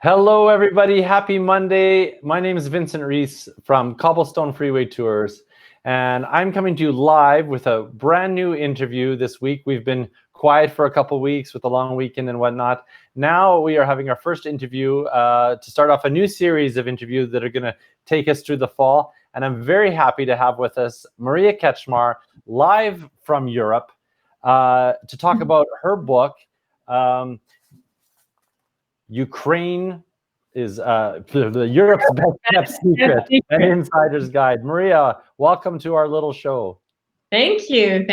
Hello, everybody. Happy Monday. My name is Vincent Reese from Cobblestone Freeway Tours, and I'm coming to you live with a brand new interview this week. We've been quiet for a couple of weeks with the long weekend and whatnot. Now we are having our first interview to start off a new series of interviews that are going to take us through the fall. And I'm very happy to have with us Maria Kachmar, live from Europe, to talk about her book. Ukraine is Europe's best kept secret, an insider's guide. Maria, welcome to our little show. Thank you.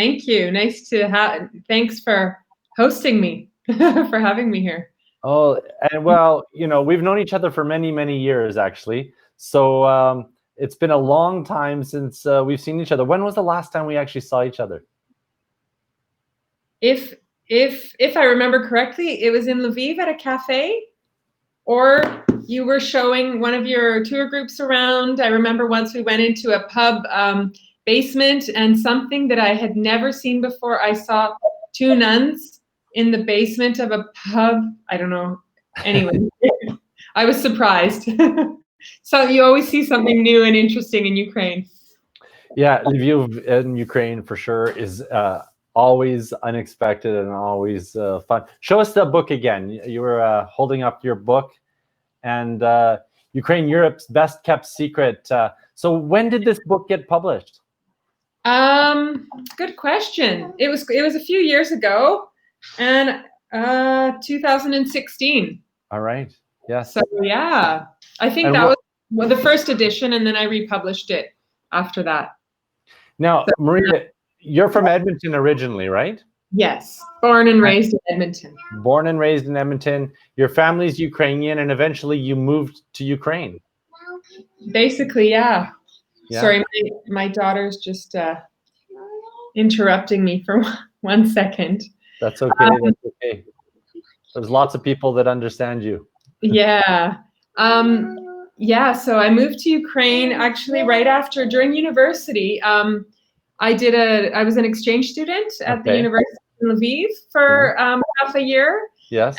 Nice to have. Thanks for hosting me, for having me here. Oh, and well, we've known each other for many, many years, actually. So it's been a long time since we've seen each other. When was the last time we actually saw each other? If I remember correctly, it was in Lviv at a cafe, or you were showing one of your tour groups around. I remember once we went into a pub basement, and something that I had never seen before. I saw two nuns in the basement of a pub. I don't know. Anyway, I was surprised. So you always see something new and interesting in Ukraine. Yeah, Lviv in Ukraine for sure is always unexpected and always fun. Show us the book again. You were holding up your book, and Ukraine, Europe's best kept secret. So when did this book get published? Good question. It was a few years ago, and 2016. All right. Yes. So yeah, I think that was the first edition, and then I republished it after that. Now, Maria, you're from Edmonton originally, right? Yes, born and raised in Edmonton. Born and raised in Edmonton. Your family's Ukrainian, and eventually you moved to Ukraine. Basically, yeah. Sorry, my daughter's just interrupting me for 1 second. That's okay. That's okay. There's lots of people that understand you. Yeah. So I moved to Ukraine actually right after, during university. I was an exchange student at the University of Lviv for half a year. Yes.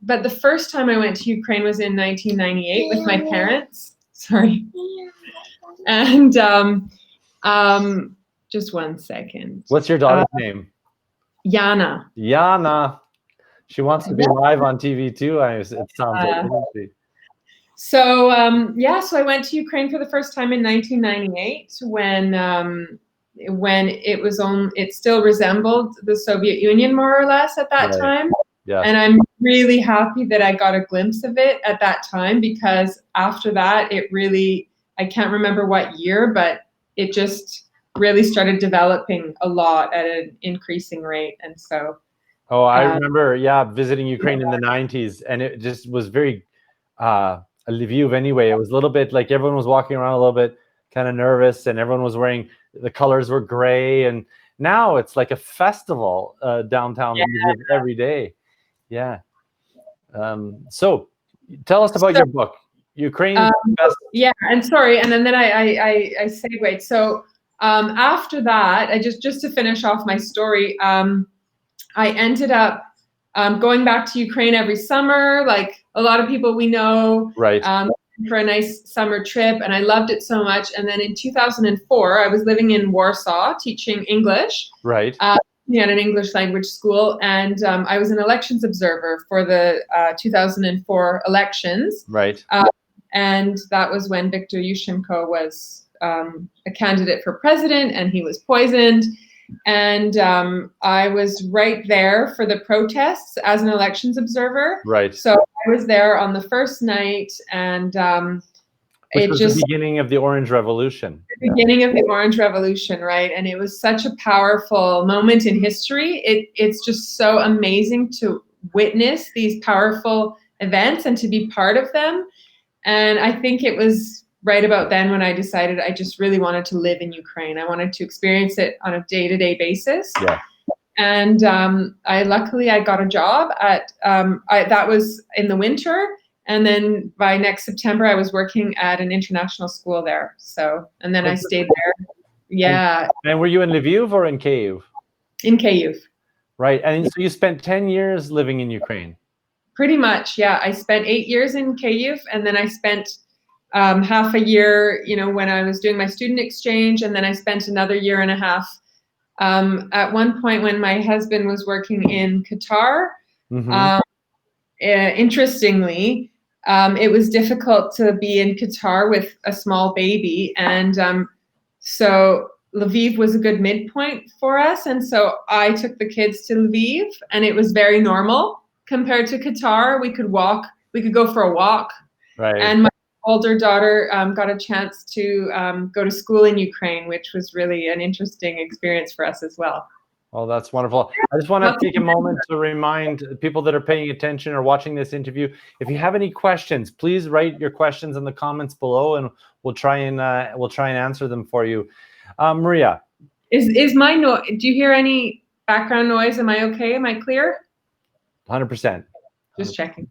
But the first time I went to Ukraine was in 1998 with my parents. Sorry. And just 1 second. What's your daughter's name? Yana. Yana. She wants to be live on TV too. It sounds like. So so I went to Ukraine for the first time in 1998 when it still resembled the Soviet Union more or less at that time. Yeah. And I'm really happy that I got a glimpse of it at that time, because after that I can't remember what year, but it just really started developing a lot at an increasing rate. And so I remember visiting Ukraine in the 90s, and it just was very Lviv anyway. It was a little bit like everyone was walking around a little bit kind of nervous, and everyone was wearing, the colors were gray, and now it's like a festival downtown Lviv every day. Yeah. So tell us about your book, Ukraine. And sorry, and then I segued. So after that, just to finish off my story, I ended up going back to Ukraine every summer, like a lot of people we know, right? For a nice summer trip, and I loved it so much. And then in 2004, I was living in Warsaw teaching English, right? At an English language school, and I was an elections observer for the 2004 elections, right? And that was when Viktor Yushchenko was a candidate for president, and he was poisoned. And I was right there for the protests as an elections observer. Right. So I was there on the first night, and which was the beginning of the Orange Revolution. The beginning of the Orange Revolution, right? And it was such a powerful moment in history. It's just so amazing to witness these powerful events and to be part of them. And I think it was right about then when I decided I just really wanted to live in Ukraine. I wanted to experience it on a day-to-day basis. Yeah. And luckily I got a job at, that was in the winter. And then by next September, I was working at an international school there. So, and then I stayed there. Yeah. And were you in Lviv or in Kyiv? In Kyiv. Right. And so you spent 10 years living in Ukraine. Pretty much, yeah. I spent 8 years in Kyiv, and then I spent half a year, when I was doing my student exchange, and then I spent another year and a half at one point when my husband was working in Qatar. Interestingly, it was difficult to be in Qatar with a small baby, and so Lviv was a good midpoint for us, and so I took the kids to Lviv, and it was very normal compared to Qatar. We could go for a walk, Right. And my older daughter got a chance to go to school in Ukraine, which was really an interesting experience for us as well. Oh, that's wonderful. I just want to take a moment to remind people that are paying attention or watching this interview, if you have any questions, please write your questions in the comments below, and we'll try and answer them for you. Maria, is my noise? Do you hear any background noise? Am I okay? Am I clear? 100%. Just checking.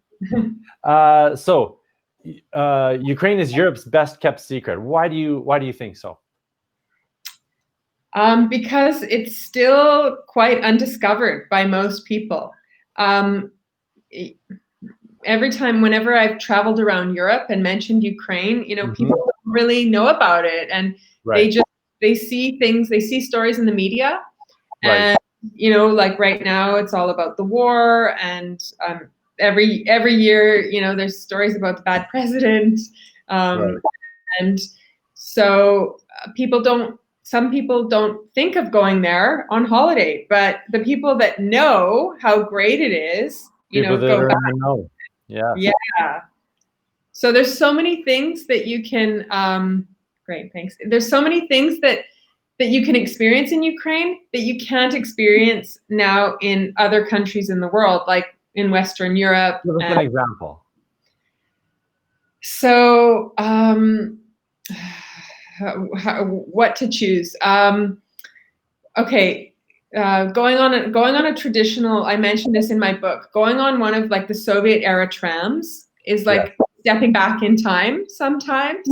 So, Ukraine is Europe's best kept secret. Why do you think so? Because it's still quite undiscovered by most people. Whenever I've traveled around Europe and mentioned Ukraine, people don't really know about it, and they see things, they see stories in the media, and like right now it's all about the war, and every year, there's stories about the bad president, and so some people don't think of going there on holiday, but the people that know how great it is, go back. Yeah. So there's so many things that you can, great, thanks. There's so many things that you can experience in Ukraine that you can't experience now in other countries in the world, like in Western Europe. Give us an example. So, what to choose? Okay, going on a traditional. I mentioned this in my book. Going on one of like the Soviet era trams is like stepping back in time sometimes,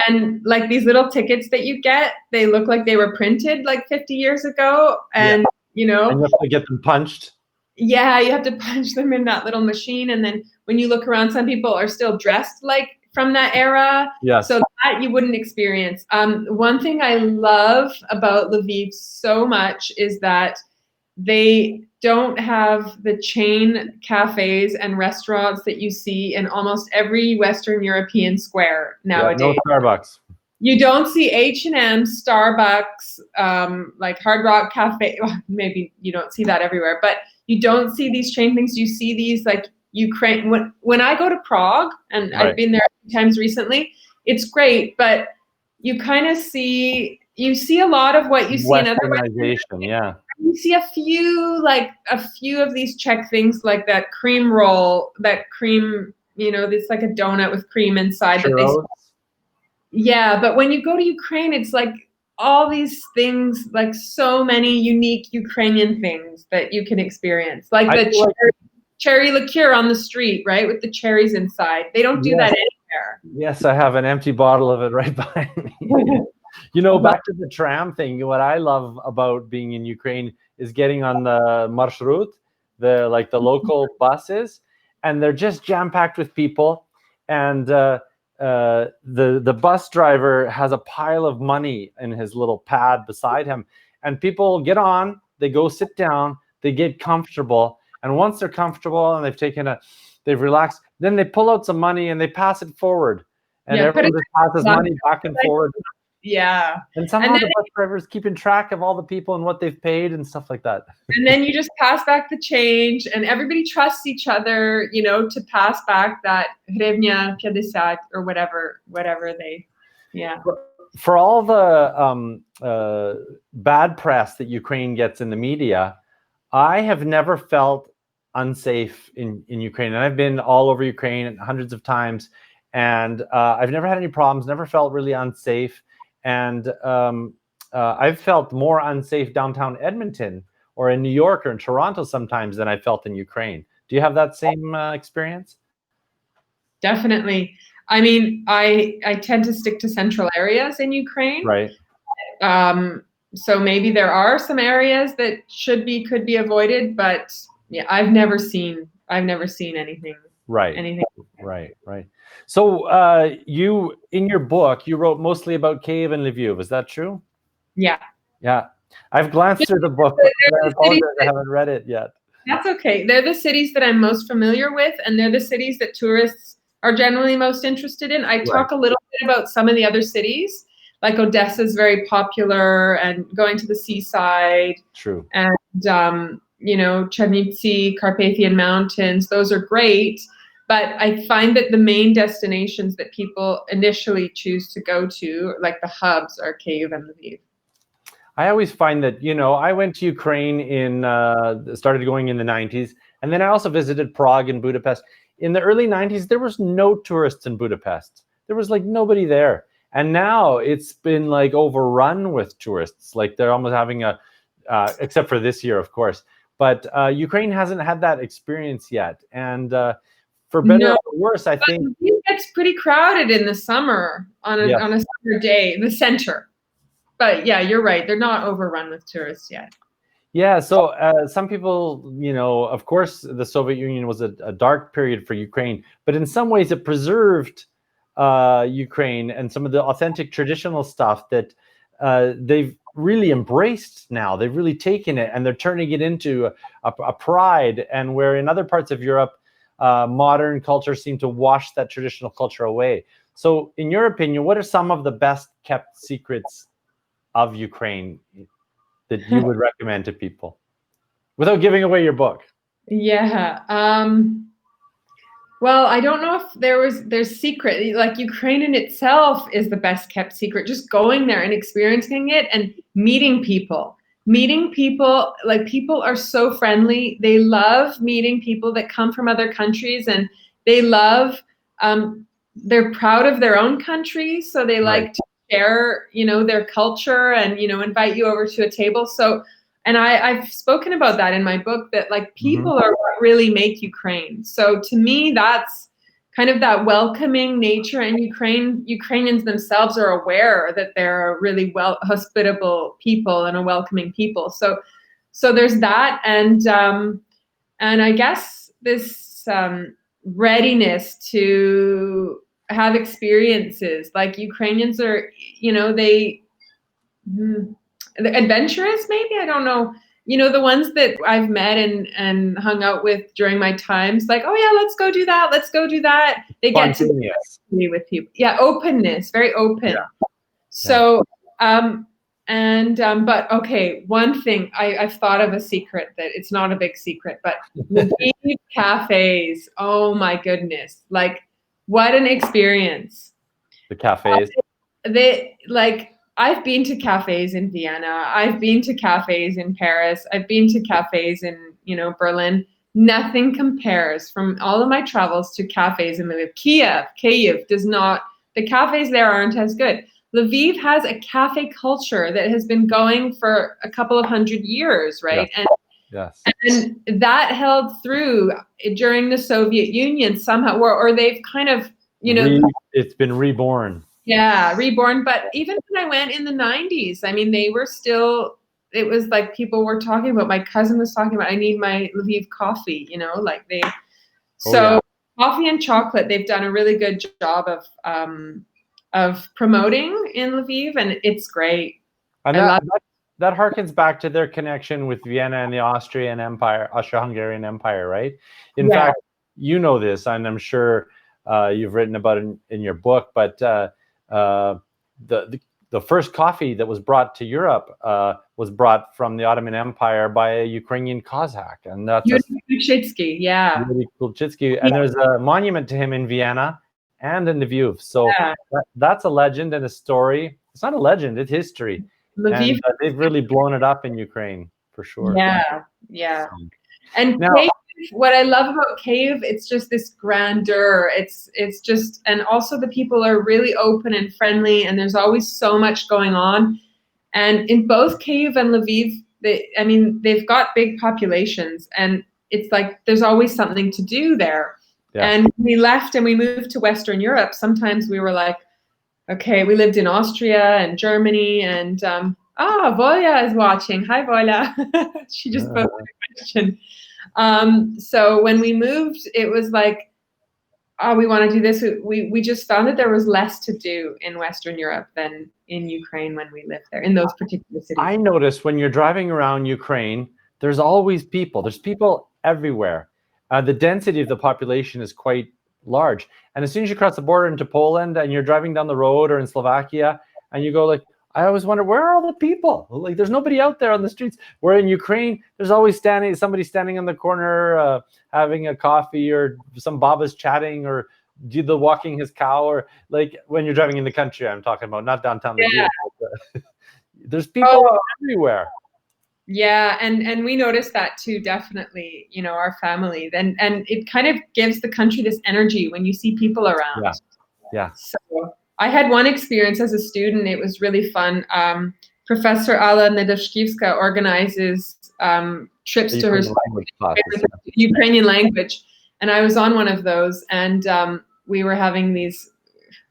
and like these little tickets that you get, they look like they were printed like 50 years ago, and and you have to get them punched. Yeah, you have to punch them in that little machine, and then when you look around, some people are still dressed like from that era. So that you wouldn't experience. One thing I love about Lviv so much is that they don't have the chain cafes and restaurants that you see in almost every Western European square nowadays. No Starbucks. You don't see H&M, Starbucks, like Hard Rock Cafe. Well, maybe you don't see that everywhere, but you don't see these chain things. You see these like Ukraine. When I go to Prague, and I've been there a few times recently, it's great, but you kind of see a lot of what you see in other Westernization. You see a few of these Czech things, like that cream roll, that cream, it's like a donut with cream inside. But when you go to Ukraine, it's like all these things, like so many unique Ukrainian things that you can experience, like the cherry liqueur on the street, right, with the cherries inside. They don't do that anywhere. Yes, I have an empty bottle of it right behind me. Back to the tram thing, what I love about being in Ukraine is getting on the marshrut, the local buses, and they're just jam-packed with people, and the bus driver has a pile of money in his little pad beside him, and people get on, they go sit down, they get comfortable, and once they're comfortable and they've relaxed, then they pull out some money and they pass it forward, and everyone just passes money back and forward. And somehow the bus driver's keeping track of all the people and what they've paid and stuff like that. And then you just pass back the change, and everybody trusts each other, to pass back that hryvnia, 50 or whatever they, For all the bad press that Ukraine gets in the media, I have never felt unsafe in Ukraine. And I've been all over Ukraine hundreds of times, and I've never had any problems, never felt really unsafe. And I've felt more unsafe downtown Edmonton or in New York or in Toronto sometimes than I felt in Ukraine. Do you have that same experience? Definitely. I mean, I tend to stick to central areas in Ukraine. Right. So maybe there are some areas that could be avoided, but I've never seen I've never seen anything. Right. Anything. Right. So you, in your book, you wrote mostly about Kyiv and Lviv. Is that true? Yeah. Yeah. I've glanced through the book, but I apologize, I haven't read it yet. That's okay. They're the cities that I'm most familiar with, and they're the cities that tourists are generally most interested in. I talk a little bit about some of the other cities, like Odessa is very popular, and going to the seaside. True. And Chernivtsi, Carpathian Mountains, those are great. But I find that the main destinations that people initially choose to go to, like the hubs, are Kyiv and Lviv. I always find that, I went to Ukraine started going in the 90s, and then I also visited Prague and Budapest. In the early 90s, there was no tourists in Budapest. There was like nobody there. And now it's been like overrun with tourists. Like they're almost having except for this year, of course. But Ukraine hasn't had that experience yet. And for better or worse, I think it gets pretty crowded in the summer on a summer day, the center. But yeah, you're right. They're not overrun with tourists yet. Yeah. So some people, of course, the Soviet Union was a dark period for Ukraine, but in some ways it preserved Ukraine and some of the authentic traditional stuff that they've really embraced now. They've really taken it and they're turning it into a pride. And where in other parts of Europe, modern culture seemed to wash that traditional culture away. So in your opinion, what are some of the best kept secrets of Ukraine that you would recommend to people without giving away your book? Yeah. Well, I don't know if there's secret. Like Ukraine in itself is the best kept secret. Just going there and experiencing it and meeting people. Like people are so friendly. They love meeting people that come from other countries, and they love, they're proud of their own country. So they like to share, their culture and, invite you over to a table. So, and I've spoken about that in my book, that like people are what really make Ukraine. So to me, that's kind of that welcoming nature, and Ukrainians themselves are aware that they're a really hospitable people and a welcoming people. So there's that. And I guess this readiness to have experiences. Like Ukrainians are, they're adventurous, maybe, I don't know. The ones that I've met and hung out with during my times, like, oh yeah, let's go do that. They get to be with people. Yeah, openness, very open. Yeah. So, but okay, one thing, I've thought of a secret that it's not a big secret, but Lviv cafes, oh my goodness, like what an experience. The cafes. I've been to cafes in Vienna. I've been to cafes in Paris. I've been to cafes in, Berlin. Nothing compares from all of my travels to cafes in Lviv. Kyiv does not, the cafes there aren't as good. Lviv has a cafe culture that has been going for a couple of 100 years, right? Yes. And that held through during the Soviet Union somehow, or they've kind of, it's been reborn. Yeah, reborn. But even when I went in the 90s, I mean, they were still, it was like people were talking about, my cousin was talking about, I need my Lviv coffee, coffee and chocolate, they've done a really good job of promoting in Lviv, and it's great. And that harkens back to their connection with Vienna and the Austro-Hungarian Empire, right? In fact, you know this, and I'm sure you've written about it in your book, but the first coffee that was brought to Europe was brought from the Ottoman Empire by a Ukrainian Cossack, and that's Kulchitsky, yeah. Kulchitsky, and there's a monument to him in Vienna and in Lviv. So that's a legend and a story. It's not a legend; it's history. Lviv, and they've really blown it up in Ukraine for sure. Yeah. And now, what I love about Kyiv, it's just this grandeur. It's just, and also the people are really open and friendly, and there's always so much going on. And in both Kyiv and Lviv, they've got big populations, and it's like there's always something to do there. Yeah. And we left and we moved to Western Europe. Sometimes we were like, okay, we lived in Austria and Germany, and Volya is watching. Hi, Volya. She just posted a question. So when we moved, it was like, oh, we want to do this. We just found that there was less to do in Western Europe than in Ukraine when we lived there, in those particular cities. I noticed when you're driving around Ukraine, there's always people. There's people everywhere. The density of the population is quite large. And as soon as you cross the border into Poland and you're driving down the road or in Slovakia and you go like, I always wonder, where are all the people? Like, there's nobody out there on the streets. Where in Ukraine, there's always somebody standing on the corner having a coffee, or some Baba's chatting, or the walking his cow, or like when you're driving in the country, I'm talking about, not downtown. Yeah. There's people everywhere. Yeah, and we noticed that too, definitely, you know, our family. And it kind of gives the country this energy when you see people around. Yeah. So I had one experience as a student. It was really fun. Professor Alla Nedoshkivska organizes trips to her Ukrainian language. And I was on one of those, and we were having these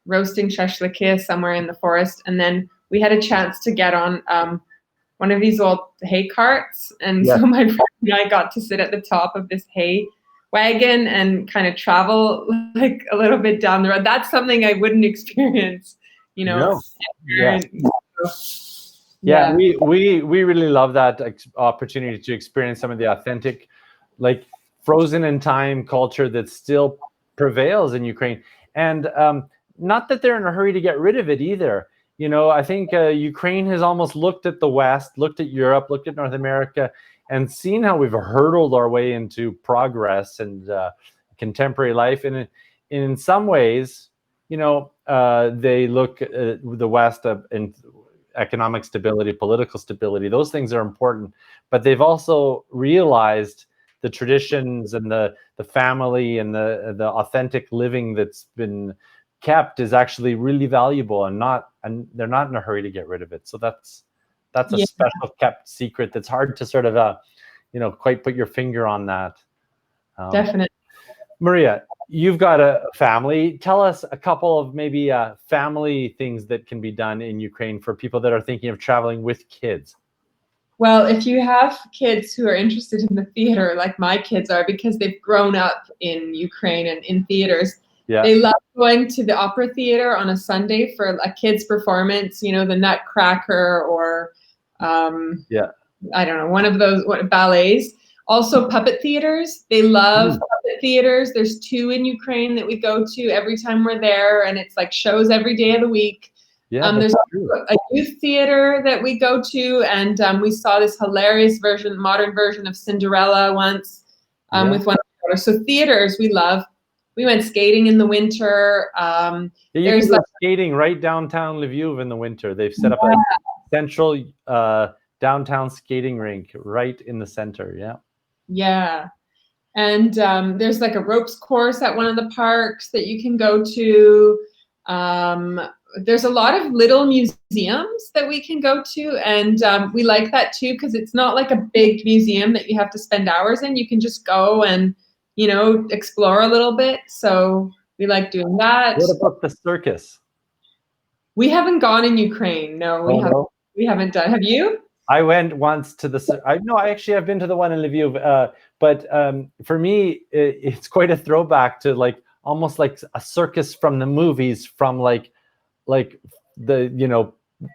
roasting shashlikia somewhere in the forest. And then we had a chance to get on one of these old hay carts. And so my friend and I got to sit at the top of this hay wagon and kind of travel like a little bit down the road. That's something I wouldn't experience, you know. Yeah, we really love that opportunity to experience some of the authentic, like, frozen in time culture that still prevails in Ukraine. And not that they're in a hurry to get rid of it either. You know, I think Ukraine has almost looked at the West, looked at Europe, looked at North America, and seen how we've hurtled our way into progress and contemporary life. And in some ways, you know, they look at the West in economic stability, political stability. Those things are important, but they've also realized the traditions and the family and the authentic living that's been kept is actually really valuable, and they're not in a hurry to get rid of it. So that's a special kept secret that's hard to sort of you know, quite put your finger on that. Definitely. Maria, you've got a family. Tell us a couple of maybe family things that can be done in Ukraine for people that are thinking of traveling with kids. Well, if you have kids who are interested in the theater, like my kids are, because they've grown up in Ukraine and in theaters, they love going to the opera theater on a Sunday for a kid's performance, you know, the Nutcracker or, I don't know, one of those ballets. Also puppet theaters. They love puppet theaters. There's 2 in Ukraine that we go to every time we're there, and it's like shows every day of the week. There's a youth theater that we go to, and we saw this hilarious modern version of Cinderella once with one of our daughters. So theaters we love. We went skating in the winter. You can go skating right downtown Lviv in the winter. They've set up a central downtown skating rink right in the center. Yeah. And there's like a ropes course at one of the parks that you can go to. There's a lot of little museums that we can go to, and we like that too, because it's not like a big museum that you have to spend hours in. You can just go and, you know, explore a little bit. So we like doing that. What about the circus? We haven't gone in Ukraine. No, we haven't done. Have you? I went once to the. I've been to the one in Lviv. But for me, it's quite a throwback to like almost like a circus from the movies from like the, you know,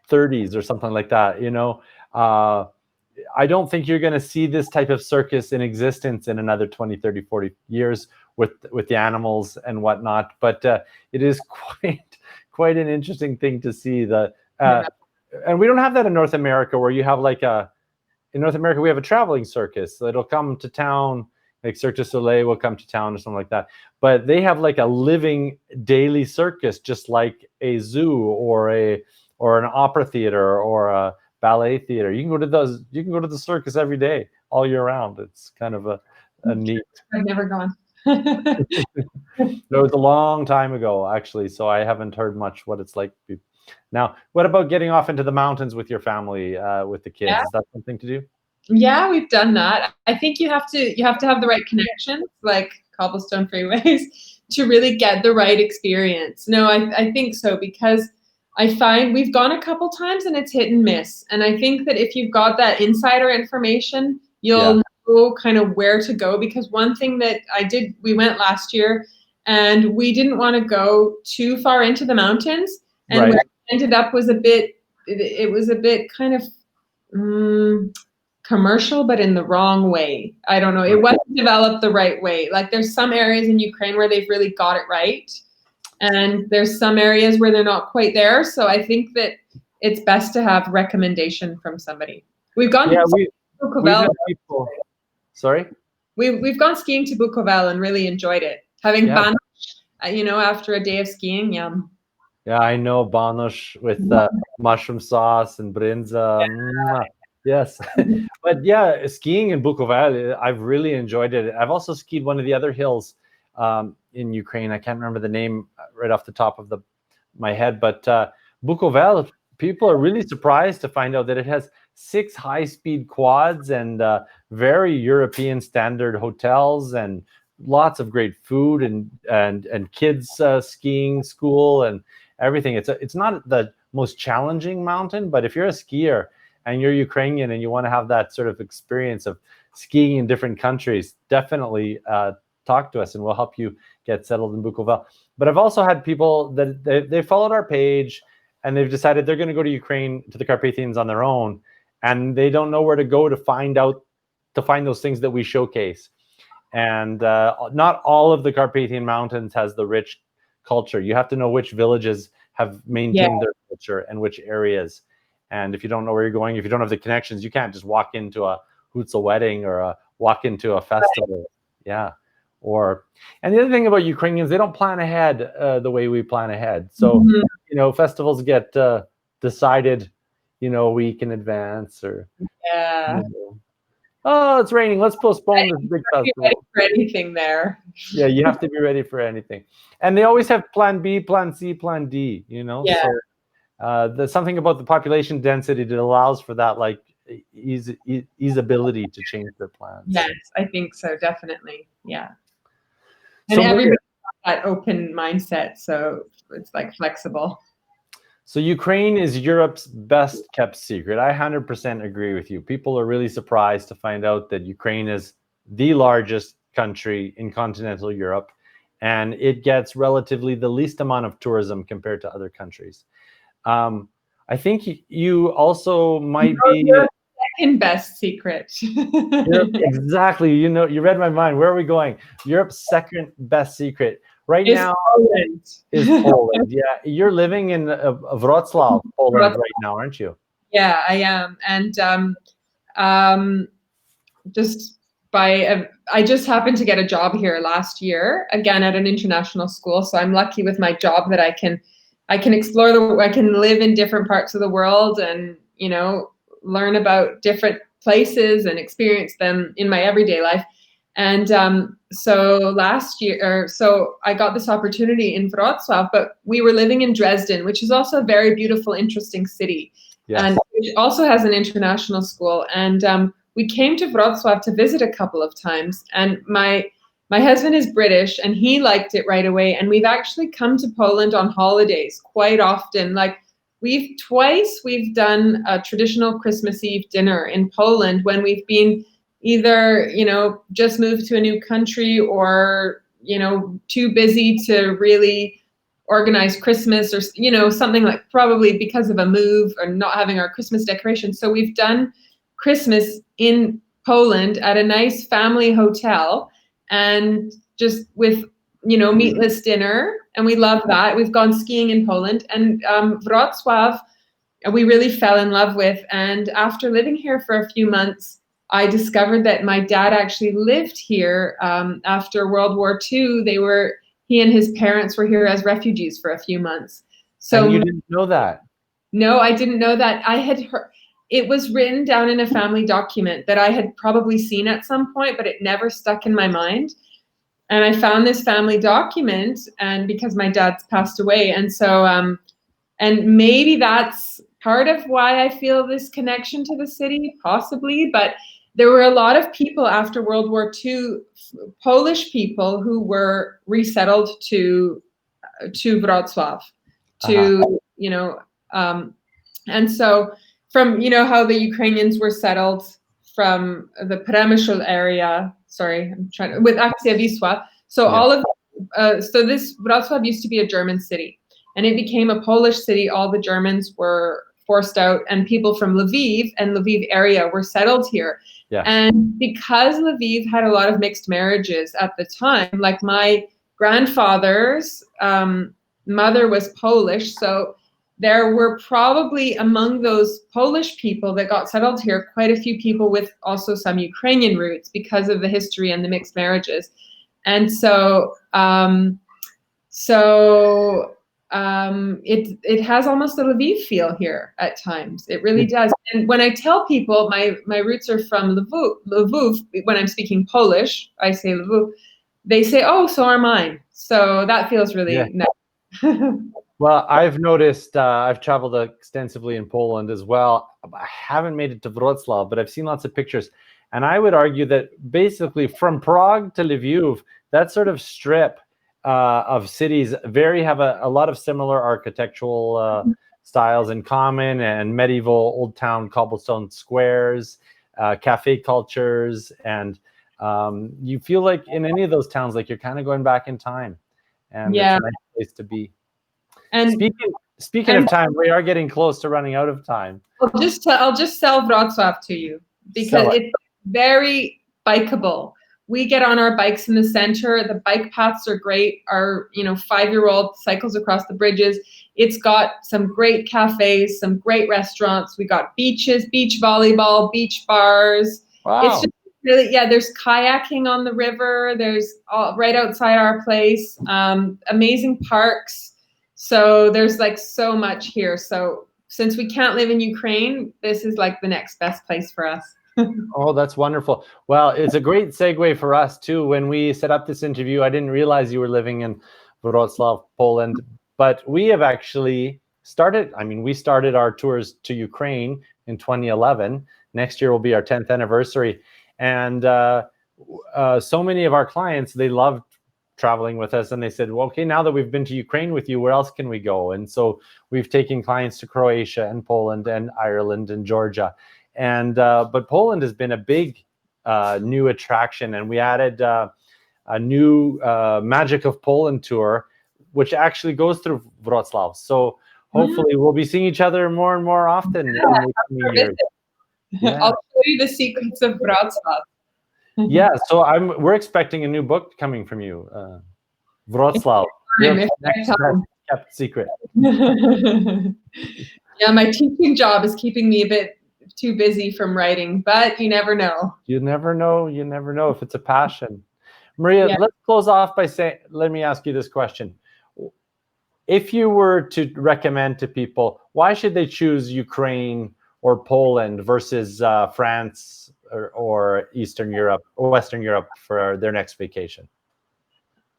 30s or something like that. You know, I don't think you're going to see this type of circus in existence in another 20, 30, 40 years with the animals and whatnot. But it is quite an interesting thing to see. And we don't have that in North America, where you have like in North America, we have a traveling circus. So it'll come to town, like Cirque du Soleil will come to town or something like that. But they have like a living daily circus, just like a zoo or an opera theater or a ballet theater. You can go to those. You can go to the circus every day, all year round. It's kind of a neat. I've never gone. It was a long time ago, actually, so I haven't heard much what it's like. Now, what about getting off into the mountains with your family, with the kids? Is that something to do? Yeah, we've done that. I think you have to have the right connections, like cobblestone freeways, to really get the right experience. No, I think so, because I find we've gone a couple times and it's hit and miss. And I think that if you've got that insider information, you'll know know kind of where to go, because one thing that we went last year and we didn't want to go too far into the mountains, and where we ended up was it was a bit kind of commercial, but in the wrong way. I don't know. It wasn't developed the right way. Like there's some areas in Ukraine where they've really got it right, and there's some areas where they're not quite there. So I think that it's best to have recommendation from somebody. We've gone to Bukovel. Sorry? We've gone skiing to Bukovel and really enjoyed it. Having banosh, after a day of skiing, yum. Yeah, I know banosh with mushroom sauce and brinza. Yes. But yeah, skiing in Bukovel, I've really enjoyed it. I've also skied one of the other hills in Ukraine. I can't remember the name right off the top of my head, but Bukovel, people are really surprised to find out that it has 6 high-speed quads and very European standard hotels and lots of great food and kids skiing school and everything. It's not the most challenging mountain, but if you're a skier and you're Ukrainian and you want to have that sort of experience of skiing in different countries, definitely talk to us and we'll help you get settled in Bukovel. But I've also had people that they followed our page and they've decided they're going to go to Ukraine, to the Carpathians on their own, and they don't know where to go to find those things that we showcase. And not all of the Carpathian Mountains has the rich culture. You have to know which villages have maintained their culture and which areas. And if you don't know where you're going, if you don't have the connections, you can't just walk into a Hutzel wedding or walk into a festival. And the other thing about Ukrainians, they don't plan ahead the way we plan ahead. So, festivals get decided, a week in advance or. Oh, it's raining. Let's postpone this big festival. Be ready for anything there. Yeah, you have to be ready for anything. And they always have plan B, plan C, plan D, Yeah. So there's something about the population density that allows for that, like, easeability to change their plans. Yes, I think so, definitely. Yeah. And everybody's got that open mindset, so it's like flexible. So Ukraine is Europe's best kept secret. I 100% agree with you. People are really surprised to find out that Ukraine is the largest country in continental Europe, and it gets relatively the least amount of tourism compared to other countries. I think you also might be Europe's second best secret. Exactly. You read my mind. Where are we going? Europe's second best secret right now is Poland. Yeah, you're living in Wrocław, Poland right now, aren't you? Yeah, I am. And I just happened to get a job here last year, again at an international school. So I'm lucky with my job that I can explore I can live in different parts of the world and learn about different places and experience them in my everyday life. And so last year, I got this opportunity in Wrocław, but we were living in Dresden, which is also a very beautiful, interesting city. Yes. And it also has an international school. And we came to Wrocław to visit a couple of times. And my husband is British and he liked it right away. And we've actually come to Poland on holidays quite often. Like we've done a traditional Christmas Eve dinner in Poland when we've been either, just moved to a new country or, too busy to really organize Christmas or, something like probably because of a move or not having our Christmas decorations. So we've done Christmas in Poland at a nice family hotel and just with, meatless dinner. And we love that. We've gone skiing in Poland and Wrocław, we really fell in love with. And after living here for a few months, I discovered that my dad actually lived here after World War II. He and his parents were here as refugees for a few months. So and you didn't know that? No, I didn't know that. I had heard, it was written down in a family document that I had probably seen at some point, but it never stuck in my mind. And I found this family document, and because my dad's passed away, and so and maybe that's part of why I feel this connection to the city, possibly. But there were a lot of people after World War II, Polish people who were resettled to Wrocław, and so from, how the Ukrainians were settled from the Przemysl area. Sorry, I'm trying to, with Akcja Wisła. So all of so this Wrocław used to be a German city, and it became a Polish city. All the Germans were forced out, and people from Lviv and Lviv area were settled here. Yeah. And because Lviv had a lot of mixed marriages at the time, like my grandfather's mother was Polish, so there were probably among those Polish people that got settled here quite a few people with also some Ukrainian roots because of the history and the mixed marriages. And so it has almost a Lviv feel here at times. It really does. And when I tell people my roots are from Lviv, when I'm speaking Polish, I say Lviv, they say, oh, so are mine. So that feels really nice. Well, I've noticed, I've traveled extensively in Poland as well. I haven't made it to Wrocław, but I've seen lots of pictures. And I would argue that basically from Prague to Lviv, that sort of strip of cities have a lot of similar architectural styles in common, and medieval old town cobblestone squares, cafe cultures, and you feel like in any of those towns, like you're kind of going back in time, and it's a nice place to be. And speaking of time, we are getting close to running out of time. I'll just sell Wrocław to you because it's very bikeable. We get on our bikes in the center. The bike paths are great. Our 5-year-old cycles across the bridges. It's got some great cafes, some great restaurants. We got beaches, beach volleyball, beach bars. Wow. It's just really, there's kayaking on the river. There's right outside our place. Amazing parks. So there's like so much here. So since we can't live in Ukraine, this is like the next best place for us. Oh, that's wonderful. Well, it's a great segue for us too. When we set up this interview, I didn't realize you were living in Wrocław, Poland, but we have actually we started our tours to Ukraine in 2011. Next year will be our 10th anniversary. And so many of our clients, they loved traveling with us, and they said, well, okay, now that we've been to Ukraine with you, where else can we go? And so we've taken clients to Croatia and Poland and Ireland and Georgia. And but Poland has been a big new attraction, and we added a new Magic of Poland tour, which actually goes through Wrocław. So hopefully we'll be seeing each other more and more often in the coming years. I'll show you the secrets of Wrocław. Yeah, so we're expecting a new book coming from you, Wrocław. Kept secret. Yeah, my teaching job is keeping me a bit too busy from writing, but you never know. You never know. You never know if it's a passion. Maria, let's close off by saying, let me ask you this question. If you were to recommend to people, why should they choose Ukraine or Poland versus France or Eastern Europe or Western Europe for their next vacation?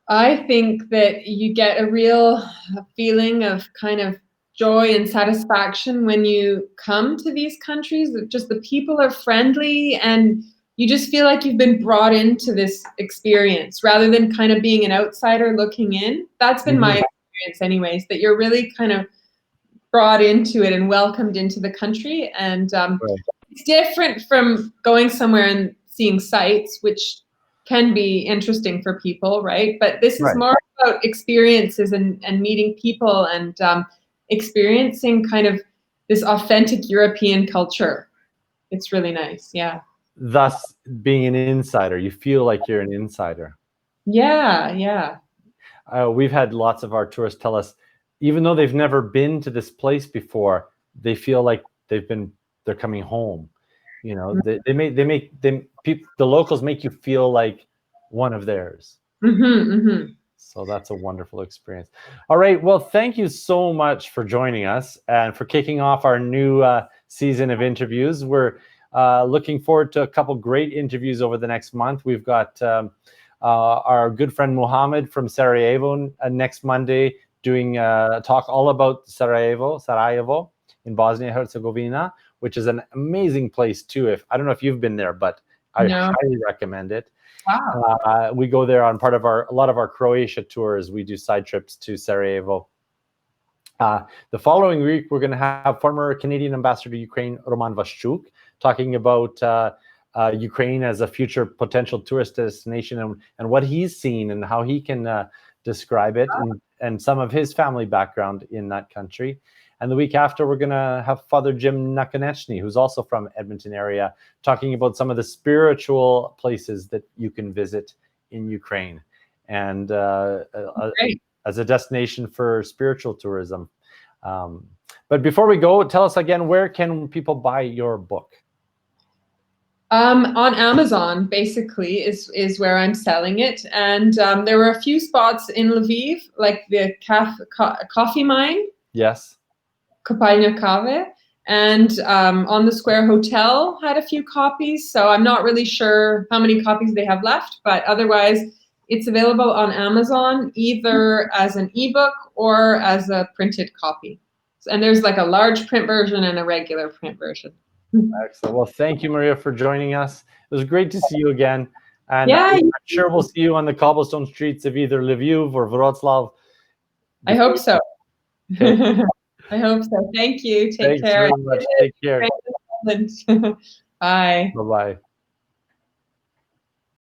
I think that you get a real feeling of kind of joy and satisfaction when you come to these countries. Just the people are friendly, and you just feel like you've been brought into this experience rather than kind of being an outsider looking in. That's been my experience anyways, that you're really kind of brought into it and welcomed into the country. And it's different from going somewhere and seeing sights, which can be interesting for people, right? But this is more about experiences and meeting people and experiencing kind of this authentic European culture. It's really nice, Thus, being an insider, you feel like you're an insider. Yeah. We've had lots of our tourists tell us, even though they've never been to this place before, they feel like they're coming home. You know, the locals make you feel like one of theirs. So that's a wonderful experience. All right. Well, thank you so much for joining us and for kicking off our new season of interviews. We're looking forward to a couple great interviews over the next month. We've got our good friend Muhammad from Sarajevo next Monday doing a talk all about Sarajevo in Bosnia and Herzegovina, which is an amazing place too. I don't know if you've been there, but I highly recommend it. Wow. We go there on a lot of our Croatia tours. We do side trips to Sarajevo. The following week, we're going to have former Canadian ambassador to Ukraine, Roman Vashchuk, talking about Ukraine as a future potential tourist destination, and what he's seen and how he can describe it, and some of his family background in that country. And the week after, we're going to have Father Jim Nakonechny, who's also from Edmonton area, talking about some of the spiritual places that you can visit in Ukraine, and as a destination for spiritual tourism. But before we go, tell us again, where can people buy your book? On Amazon, basically, is where I'm selling it. And there were a few spots in Lviv, like the coffee mine. Yes. Kopalnia Kave. And On the Square Hotel had a few copies. So I'm not really sure how many copies they have left, but otherwise it's available on Amazon, either as an ebook or as a printed copy. And there's like a large print version and a regular print version. Excellent. Well, thank you, Maria, for joining us. It was great to see you again. And yeah, I'm sure we'll see you on the cobblestone streets of either Lviv or Wrocław. I hope so. Okay. I hope so. Thank you. Take care. Thanks very much. Take care. Bye. Bye-bye.